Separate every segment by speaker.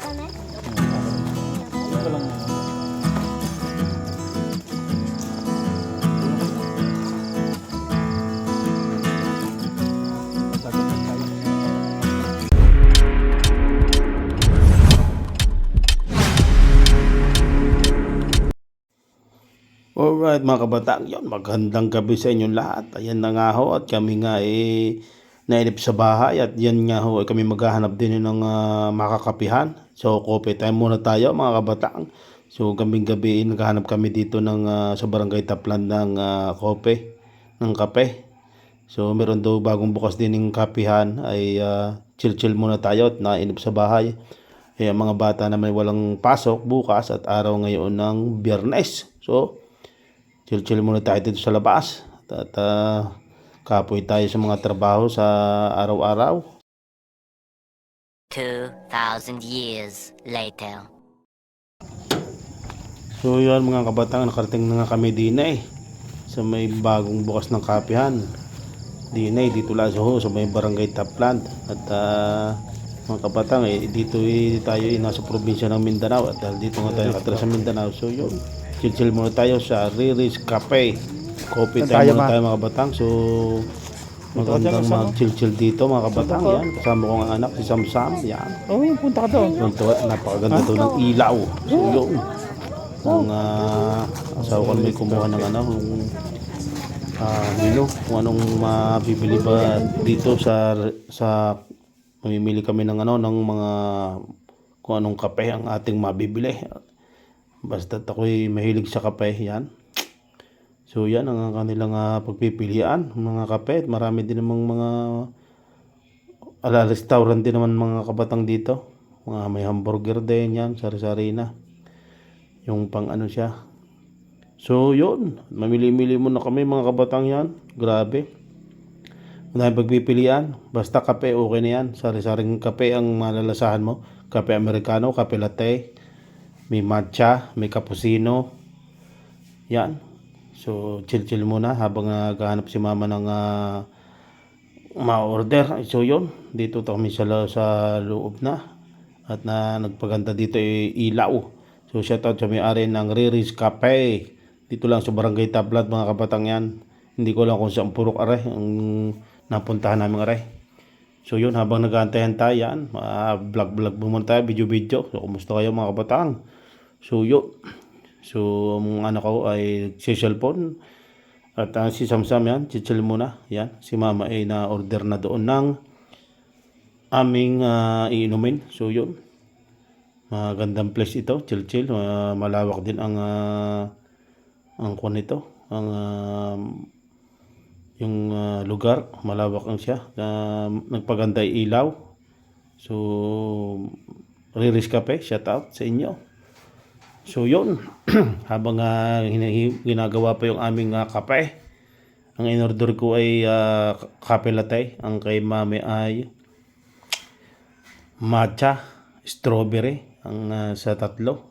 Speaker 1: Kami?
Speaker 2: Ito lang. Alright mga kabataan, yun, magandang gabi sa inyong lahat. Ayan na nga ho at kami nga nainip sa bahay at yan nga ho ay kami maghahanap din ng makakapihan. So coffee time muna tayo mga kabataan. So gabing gabi naghahanap kami dito ng sa Barangay Taplan ng coffee, ng kape. So meron daw bagong bukas din ng kapihan ay chill muna tayo at nainip sa bahay. Ang mga bata naman walang pasok bukas at araw ngayon ng Biyernes. So chill muna tayo dito sa labas at kapoy tayo sa mga trabaho sa araw-araw.
Speaker 3: 2,000 years later.
Speaker 2: So yun mga kabataan, nakarating na nga kami din sa may bagong bukas ng kapihan din dito lang sa may Barangay Taplan at mga kabataan dito tayo nasa probinsya ng Mindanao at dito nga tayo nakatira sa Mindanao. So yun, chill muna tayo sa Riri's Cafe. Coffee time muna tayo mga kabatang. So magandang mag-chill dito mga kabatang. Yan, kasama ko ang anak si Samsam. Yan.
Speaker 4: Oh, yung punta ka doon.
Speaker 2: Napakaganda to ng ilaw. So yun, ang asawa ko may kumuha ng kung anong mabibili ba dito sa mamimili kami ng ng mga kung anong kape ang ating mabibili. Basta ako'y mahilig sa kape, yan. So yan ang kanilang pagpipilian, mga kape. Marami din namang mga restaurant din naman mga kabatang dito. May hamburger din yan, sari-sari na. Yung pang siya. So yun, mamili-mili muna kami mga kabatang yan. Grabe. Madaming pagpipilian. Basta kape, okay na yan. Sari-saring kape ang malalasahan mo. Kape Americano, kape latte. May matcha, may cappuccino. Yan. So, chill muna habang gahanap si mama ng ma-order. So, yun. Dito kami sa loob na. At nagpaganda dito ilaw. So, shoutout sa may-ari ng Riri's Cafe. Dito lang sa Barangay Tablat mga kabatang yan. Hindi ko lang kung saan purok are ang napuntahan namin are. So, yun. Habang nag-aantayan tayo yan. Vlog muna tayo. Video. So, kumusta kayo mga kabatang? So yun. So ang anak ko ay si cellphone. At si Samsam yan, chill muna. Yan. Si mama ay na-order na doon ng aming iinumin. So yun. Magandang place ito. Chill. Malawak din ang kuwan nito. Yung lugar. Malawak ang siya. Nagpaganda ilaw. So Riri's Cafe. Shout out sa inyo. So yun, habang ginagawa pa yung aming kape, ang in-order ko ay kape latte, ang kay mami ay matcha, strawberry, ang sa tatlo.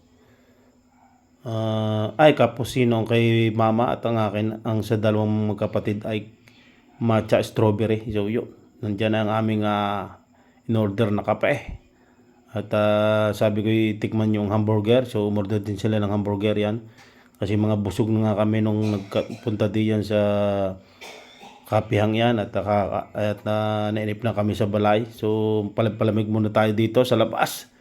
Speaker 2: Ay cappuccino ang kay mama at ang akin, ang sa dalawang magkapatid ay matcha, strawberry. So yun, nandiyan ang aming in-order na kape. At sabi ko itikman yung hamburger. So umorder din sila ng hamburger yan. Kasi mga busog na nga kami nung nagpunta diyan sa kapihang yan. At nainip na kami sa balay. So palamig muna tayo dito sa labas.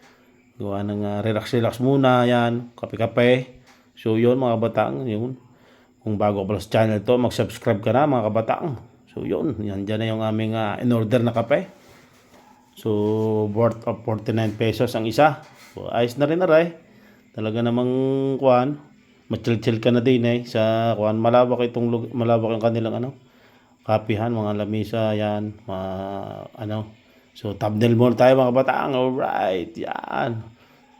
Speaker 2: Gawa ng relax muna yan. Kape-kape. So yun mga kabatang. Yun. Kung bago ka pala sa channel to, mag-subscribe ka na mga kabatang. So yun. Yan dyan na yung aming in-order na kape. So, worth of 49 pesos ang isa. So, ayos na rin talaga namang kuan. Machil-chill ka na din sa kuan. Malawak yung kanilang kapihan, mga lamisa yan, So, thumbnail muna tayo mga batang. Alright, yan.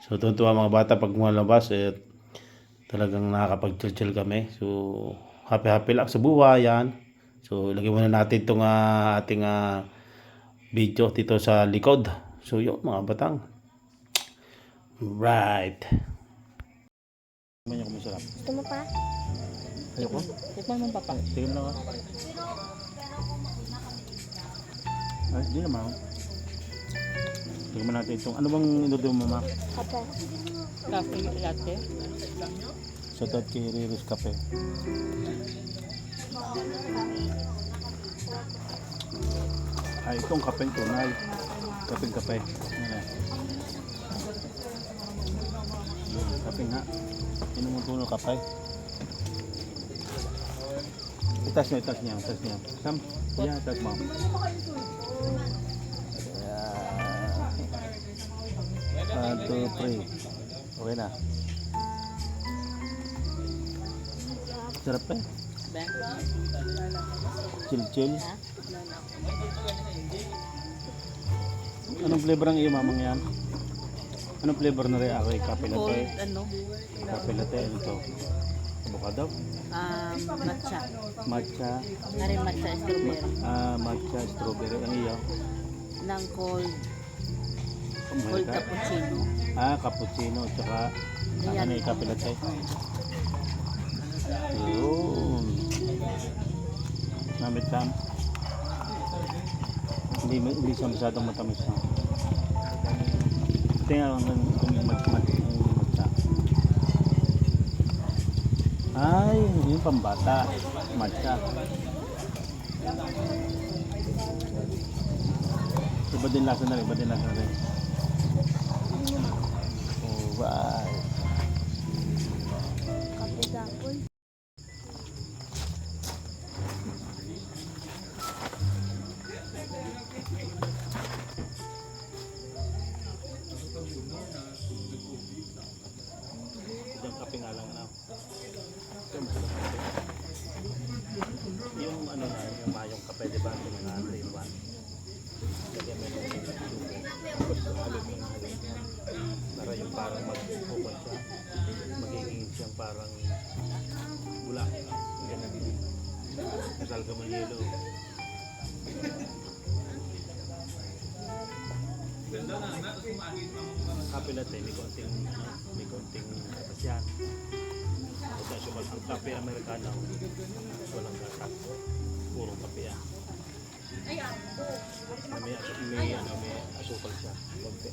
Speaker 2: So, tuntua mga bata pag malabas talagang nakakapag-chill kami. So, happy lang sa buhay yan. So, lagyan muna natin itong ating video dito sa likod. So yun mga batang. Right.
Speaker 1: Gusto mo pa?
Speaker 4: Ayoko. Tikman mo papa.
Speaker 2: Tingnan lang. Ay, di naman. Tingnan natin itong, ano bang inudo mo, mama?
Speaker 1: Kape.
Speaker 4: Cafe latte.
Speaker 2: Sa dad kay Riris Cafe. Ay, itong kapeng tunay. Kapeng kape. Ano? Kapeng nga. Inom mo puno kape. Itas niya, itas niya, itas niya. Sam, yan, itas mo. Ayan. 1, 2, 3. Okay na. Sarap eh.
Speaker 4: Ben.
Speaker 2: Chill chill. Anong flavor ang iyo mamang yan? Anong flavor na rin ako? Kape latte.
Speaker 4: Cold, ano?
Speaker 2: Kape latte. Ano to? Avocado?
Speaker 4: Matcha.
Speaker 2: Matcha.
Speaker 4: Nari matcha strawberry.
Speaker 2: Matcha, strawberry. Ang iyo?
Speaker 4: Ng cold. Cold
Speaker 2: America?
Speaker 4: cappuccino.
Speaker 2: Cappuccino. Tsaka
Speaker 4: Ayan.
Speaker 2: ano yung kape latte? Yun. Namit Sam. Hindi siya masyadong matamis na. Tingnan ang matcha. Ay, yung pambata. Matcha. Iba din lasa na rin. Iba din lasa na rin. Alright.
Speaker 1: Kape dapol.
Speaker 2: Yung kape nga lang na. Yung ano na, yung mayong kape, di ba? Yung mga 3-in-1. Lagyan mo yung sugar. Tapos halog mo na halog. Para yung parang mag-open siya. Magiging siyang parang bula. Ganun. Kasal ka mo yelo. Kape latte, may konting gatas yan. Tapos ang kape Amerikano, walang gatas. Puro kape yan. May asukal siya. Konti.